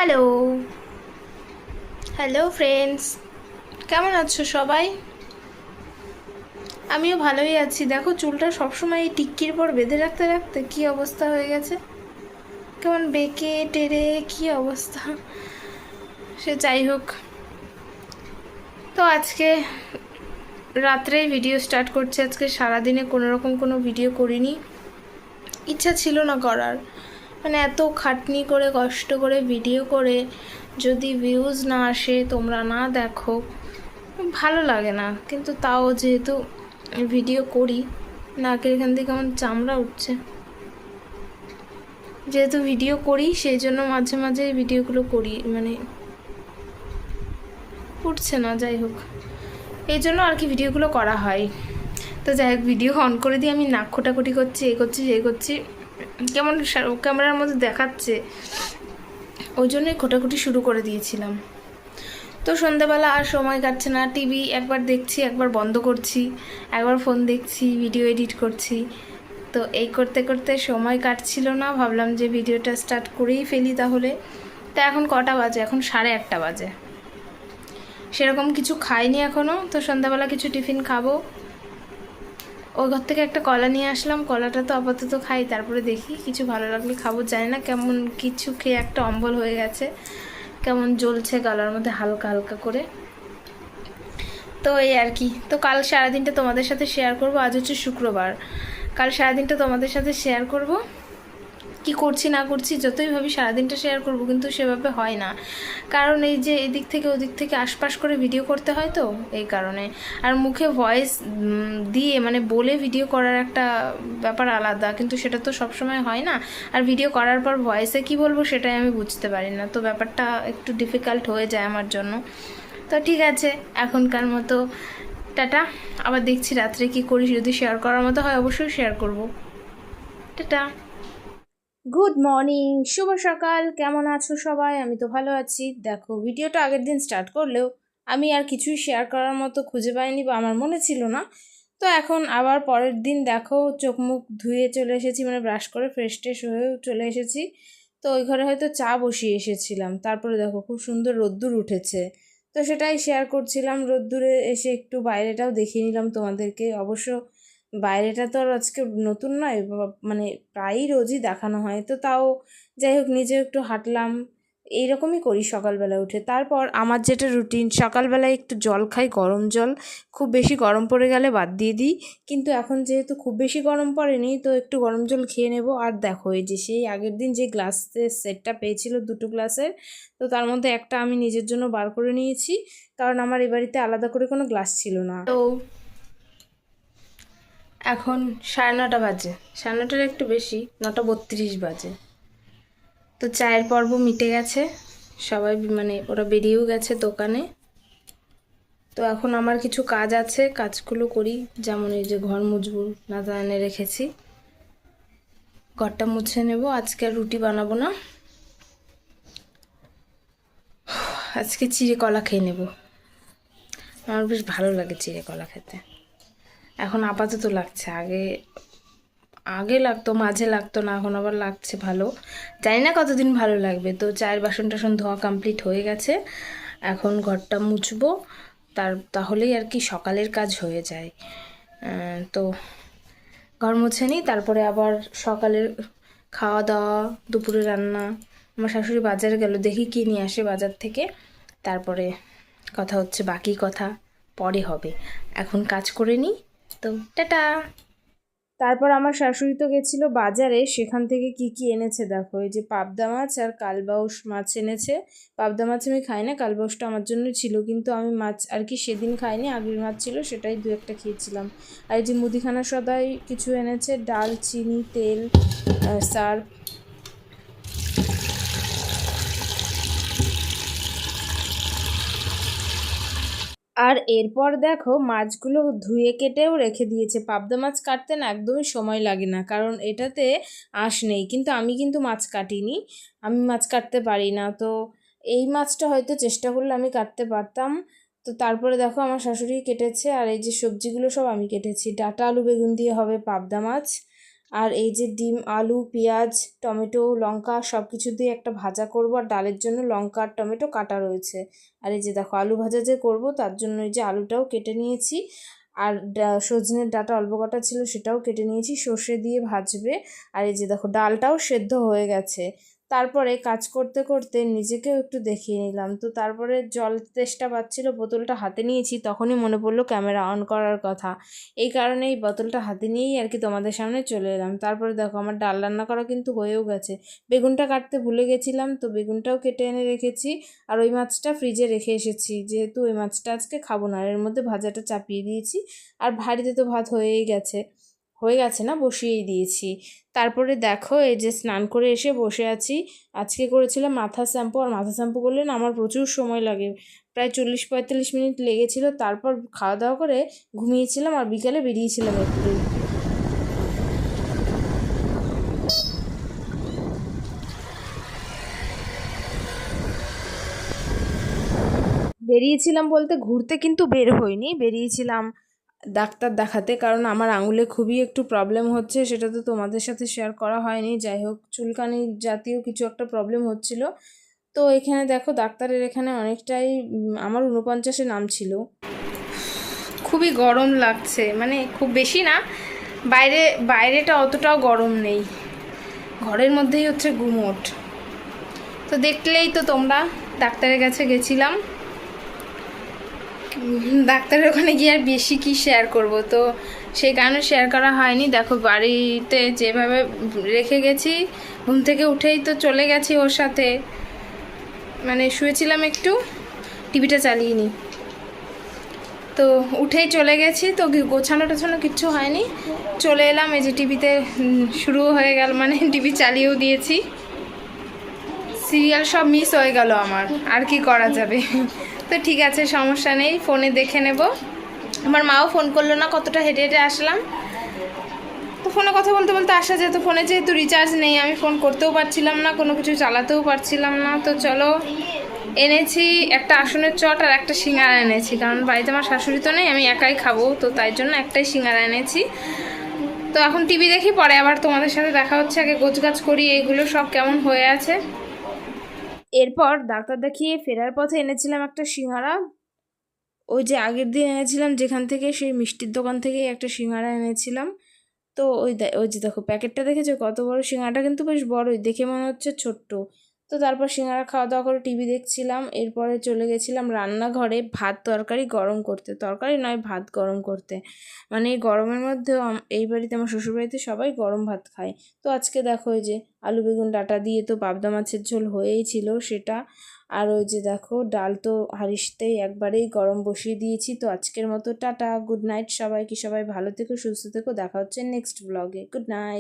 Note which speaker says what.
Speaker 1: Hello hello friends, কেমন আছো সবাই? আমিও ভালোই আছি। দেখো, চুলটা সবসময় এই টিক্কির পর বেঁধে রাখতে রাখতে কী অবস্থা হয়ে গেছে, কেমন বেঁকে টেরে কী অবস্থা। সে যাই হোক, তো আজকে রাত্রেই ভিডিও স্টার্ট করছে। আজকে সারাদিনে কোনোরকম কোনো ভিডিও করিনি, ইচ্ছা ছিল না করার। মানে এত খাটনি করে কষ্ট করে ভিডিও করে যদি ভিউজ না আসে, তোমরা না দেখো, ভালো লাগে না। কিন্তু তাও যেহেতু ভিডিও করি, নাকের এখান থেকে আমার চামড়া উঠছে, যেহেতু ভিডিও করি সেই জন্য মাঝে মাঝে ভিডিওগুলো করি, মানে উঠছে না। যাই হোক, এই জন্য আর কি ভিডিওগুলো করা হয়। তো যাই হোক, ভিডিও অন করে দিয়ে আমি নাক খোটাখুটি করছি, এ করছি এ করছি, কেমন ক্যামেরার মধ্যে দেখাচ্ছে, ওই জন্যই খোটাখুটি শুরু করে দিয়েছিলাম। তো সন্ধ্যাবেলা আর সময় কাটছে না, টিভি একবার দেখছি, একবার বন্ধ করছি, একবার ফোন দেখছি, ভিডিও এডিট করছি। তো এই করতে করতে সময় কাটছিল না, ভাবলাম যে ভিডিওটা স্টার্ট করেই ফেলি তাহলে। তো এখন কটা বাজে? এখন 1:30 বাজে। সেরকম কিছু খাইনি এখনও, তো সন্ধ্যাবেলা কিছু টিফিন খাবো। ওই ঘর থেকে একটা কলা নিয়ে আসলাম, কলাটা তো আপাতত খাই, তারপরে দেখি কিছু ভালো লাগলে খাবো। জানি না, কেমন কিছু খেয়ে একটা অম্বল হয়ে গেছে, কেমন জ্বলছে গলার মধ্যে হালকা হালকা করে। তো এই আর কি। তো কাল সারাদিনটা তোমাদের সাথে শেয়ার করব। আজ হচ্ছে শুক্রবার, কাল সারাদিনটা তোমাদের সাথে শেয়ার করব কি করছি না করছি। যতই ভাবি সারাদিনটা শেয়ার করব, কিন্তু সেভাবে হয় না, কারণ এই যে এদিক থেকে ওদিক থেকে আশপাশ করে ভিডিও করতে হয়, তো এই কারণে। আর মুখে ভয়েস দিয়ে মানে বলে ভিডিও করার একটা ব্যাপার আলাদা, কিন্তু সেটা তো সবসময় হয় না। আর ভিডিও করার পর ভয়েসে কি বলবো সেটাই আমি বুঝতে পারি না, তো ব্যাপারটা একটু ডিফিকাল্ট হয়ে যায় আমার জন্য। তো ঠিক আছে, এখনকার মতো টাটা। আবার দেখছি রাত্রে কি করি, যদি শেয়ার করার মতো হয় অবশ্যই শেয়ার করব। টাটা। গুড মর্নিং, শুভ সকাল। কেমন আছো সবাই? আমি তো ভালো আছি। দেখো, ভিডিওটা আগের দিন স্টার্ট করলেও আমি আর কিছুই শেয়ার করার মতো খুঁজে পাইনি, বা আমার মনে ছিল না। তো এখন আবার পরের দিন দেখো, চোখ মুখ ধুয়ে চলে এসেছি, মানে ব্রাশ করে ফ্রেশ ট্রেশ হয়েও চলে এসেছি। তো ওই ঘরে হয়তো চা বসিয়ে এসেছিলাম, তারপরে দেখো খুব সুন্দর রোদ্দুর উঠেছে। তো সেটাই শেয়ার করছিলাম, রোদ্দুরে এসে একটু বাইরেটাও দেখিয়ে নিলাম তোমাদেরকে। অবশ্য বাইরেটা তো আর আজকে নতুন নয়, মানে প্রায়ই রোজই দেখানো হয়, তো তাও যাই হোক, নিজে একটু হাঁটলাম। এইরকমই করি সকালবেলা উঠে। তারপর আমার যেটা রুটিন, সকালবেলায় একটু জল খাই, গরম জল। খুব বেশি গরম পড়ে গেলে বাদ দিয়ে দিই, কিন্তু এখন যেহেতু খুব বেশি গরম পড়েনি, তো একটু গরম জল খেয়ে নেব। আর দেখো, এই যে সেই আগের দিন যে গ্লাসের সেটটা পেয়েছিল, দুটো গ্লাসের, তো তার মধ্যে একটা আমি নিজের জন্য বার করে নিয়েছি, কারণ আমার এ বাড়িতে আলাদা করে কোনো গ্লাস ছিল না। তো এখন 9:30 বাজে, 9:30 একটু বেশি, 9:32 বাজে। তো চায়ের পর্ব মিটে গেছে, সবাই মানে ওরা বেরিয়েও গেছে দোকানে। তো এখন আমার কিছু কাজ আছে, কাজগুলো করি। যেমন এই যে ঘর মুছবো, নাতা এনে রেখেছি, ঘরটা মুছে নেব। আজকে আর রুটি বানাবো না, আজকে চিড়ে কলা খেয়ে নেব। আমার বেশ ভালো লাগে চিড়ে কলা খেতে, এখন আপাতত লাগছে। আগে আগে লাগতো, মাঝে লাগতো না, এখন আবার লাগছে ভালো। জানি না কতদিন ভালো লাগবে। তো চায়ের বাসন টাসন ধোয়া কমপ্লিট হয়ে গেছে, এখন ঘরটা মুছবো, তাহলেই আর কি সকালের কাজ হয়ে যায়। তো ঘর মুছে নিই, তারপরে আবার সকালের খাওয়া দাওয়া, দুপুরে রান্না। আমার শাশুড়ি বাজারে গেল, দেখি কি নিয়ে আসে বাজার থেকে, তারপরে কথা হচ্ছে, বাকি কথা পরে হবে। এখন কাজ করে নিই। তো টাটা। তারপর আমার শাশুড়ি তো গেছিলো বাজারে, সেখান থেকে কি কি এনেছে দেখো। এই যে পাবদা মাছ আর কালবাউস মাছ এনেছে। পাবদা মাছ আমি খাই না, কালবাউসটা আমার জন্য ছিল, কিন্তু আমি মাছ আর কি সেদিন খাইনি, আগের মাছ ছিল, সেটাই দু একটা খেয়েছিলাম। আর এই যে মুদিখানা সদাই কিছু এনেছে, ডাল, চিনি, তেল, সার্ফ। আর এরপর দেখো, মাছগুলো ধুয়ে কেটেও রেখে দিয়েছে। পাবদা মাছ কাটতে না একদমই সময় লাগে না, কারণ এটাতে আঁশ নেই। কিন্তু আমি কিন্তু মাছ কাটিনি, আমি মাছ কাটতে পারি না। তো এই মাছটা হয়তো চেষ্টা করলে আমি কাটতে পারতাম। তো তারপরে দেখো, আমার শাশুড়ি কেটেছে, আর এই যে সবজিগুলো সব আমি কেটেছি। ডাঁটা আলু বেগুন দিয়ে হবে পাবদা মাছ, আর এই যে ডিম, আলু, পেঁয়াজ, টমেটো, লঙ্কা সব কিছু দিয়ে একটা ভাজা করব। আর ডালের জন্য লঙ্কা আর টমেটো কাটা রয়েছে। আর এই যে দেখো আলু ভাজা যে করব তার জন্য এই যে আলুটাও কেটে নিয়েছি। আর সজনের ডাঁটা অল্প কটা ছিল সেটাও কেটে নিয়েছি, সর্ষে দিয়ে ভাজবে। আর এই যে দেখো ডালটাও সেদ্ধ হয়ে গেছে। তারপরে কাজ করতে করতে নিজেকেও একটু দেখিয়ে নিলাম। তো তারপরে জল তেষ্টা পাচ্ছিল, বোতলটা হাতে নিয়েছি, তখনই মনে পড়লো ক্যামেরা অন করার কথা। এই কারণে এই বোতলটা হাতে নিয়েই আর কি তোমাদের সামনে চলে এলাম। তারপরে দেখো আমার ডাল রান্না করা কিন্তু হয়েও গেছে। বেগুনটা কাটতে ভুলে গেছিলাম, তো বেগুনটাও কেটে এনে রেখেছি। আর ওই মাছটা ফ্রিজে রেখে এসেছি, যেহেতু ওই মাছটা আজকে খাবো না। এর মধ্যে ভাজাটা চাপিয়ে দিয়েছি। আর ভাঁড়িতে তো ভাত হয়ে গেছে না, বসিয়েই দিয়েছি। তারপরে দেখো এই যে স্নান করে এসে বসে আছি। আজকে করেছিলাম মাথা শ্যাম্পু। আর মাথা শ্যাম্পু করলে না আমার প্রচুর সময় লাগে, প্রায় 40-45 মিনিট লেগেছিল। তারপর খাওয়া দাওয়া করে ঘুমিয়েছিলাম আর বিকেলে বেরিয়েছিলাম একটু। বেরিয়েছিলাম বলতে ঘুরতে কিন্তু বের হইনি, বেরিয়েছিলাম ডাক্তার দেখাতে, কারণ আমার আঙুলে খুবই একটু প্রবলেম হচ্ছে। সেটা তো তোমাদের সাথে শেয়ার করা হয়নি। যাই হোক, চুলকানি জাতীয় কিছু একটা প্রবলেম হচ্ছিল। তো এখানে দেখো ডাক্তারের এখানে অনেকটাই আমার 49-এ নাম ছিল। খুবই গরম লাগছে, মানে খুব বেশি না, বাইরেটা অতটাও গরম নেই, ঘরের মধ্যেই হচ্ছে গুমোট। তো দেখলেই তো তোমরা, ডাক্তারের কাছে গেছিলাম। ডাক্তারের ওখানে গিয়ে আর বেশি কি শেয়ার করব, তো সেই কারণে শেয়ার করা হয়নি। দেখো বাড়িতে যেভাবে রেখে গেছি, ঘুম থেকে উঠেই তো চলে গেছি ওর সাথে, মানে শুয়েছিলাম একটু, টিভিটা চালিয়ে নি, তো উঠেই চলে গেছি। তো গোছানো টোছানো কিচ্ছু হয়নি, চলে এলাম। এই যে টিভিতে শুরু হয়ে গেল, মানে টিভি চালিয়েও দিয়েছি। সিরিয়াল সব মিস হয়ে গেল আমার, আর কি করা যাবে। তো ঠিক আছে, সমস্যা নেই, ফোনে দেখে নেব। আমার মাও ফোন করলো না, কতটা হেঁটে হেঁটে আসলাম। তো ফোনে কথা বলতে বলতে আসা যেত, ফোনে যেহেতু রিচার্জ নেই, আমি ফোন করতেও পারছিলাম না, কোনো কিছু চালাতেও পারছিলাম না। তো চলো, এনেছি একটা আসনের চট আর একটা সিঙ্গারা এনেছি, কারণ বাড়িতে আমার শাশুড়ি তো নেই, আমি একাই খাবো, তো তাই জন্য একটাই সিঙ্গারা এনেছি। তো এখন টিভি দেখি, পরে আবার তোমাদের সাথে দেখা হচ্ছে। আগে গোছগাছ করি এইগুলো সব কেমন হয়ে আছে। এরপর ডাক্তার দেখিয়ে ফেরার পথে এনেছিলাম একটা সিঙ্গারা। ওই যে আগের দিন এনেছিলাম যেখান থেকে, সেই মিষ্টির দোকান থেকেই একটা সিঙ্গারা এনেছিলাম। তো ওই যে দেখো প্যাকেটটা দেখেছো কত বড়, সিঙ্গারাটা কিন্তু বেশ বড়ই, দেখে মনে হচ্ছে ছোট্ট। তো তারপর সিঙ্গারা খাওয়া দাওয়া করে টিভি দেখছিলাম। এরপরে চলে গেছিলাম রান্নাঘরে ভাত তরকারি গরম করতে, তরকারি নয় ভাত গরম করতে। মানে এই গরমের মধ্যেও এই বাড়িতে, আমার শ্বশুরবাড়িতে সবাই গরম ভাত খায়। তো আজকে দেখো ওই যে আলু বেগুন ডাঁটা দিয়ে তো পাবদা মাছের ঝোল হয়েই ছিল সেটা। আর ওই যে দেখো ডাল তো হাঁড়িতেই একবারেই গরম বসিয়ে দিয়েছি। তো আজকের মতো টাটা, গুড নাইট সবাইকে। সবাই ভালো থেকো, সুস্থ থেকো, দেখা হচ্ছে নেক্সট ব্লগে। Good night.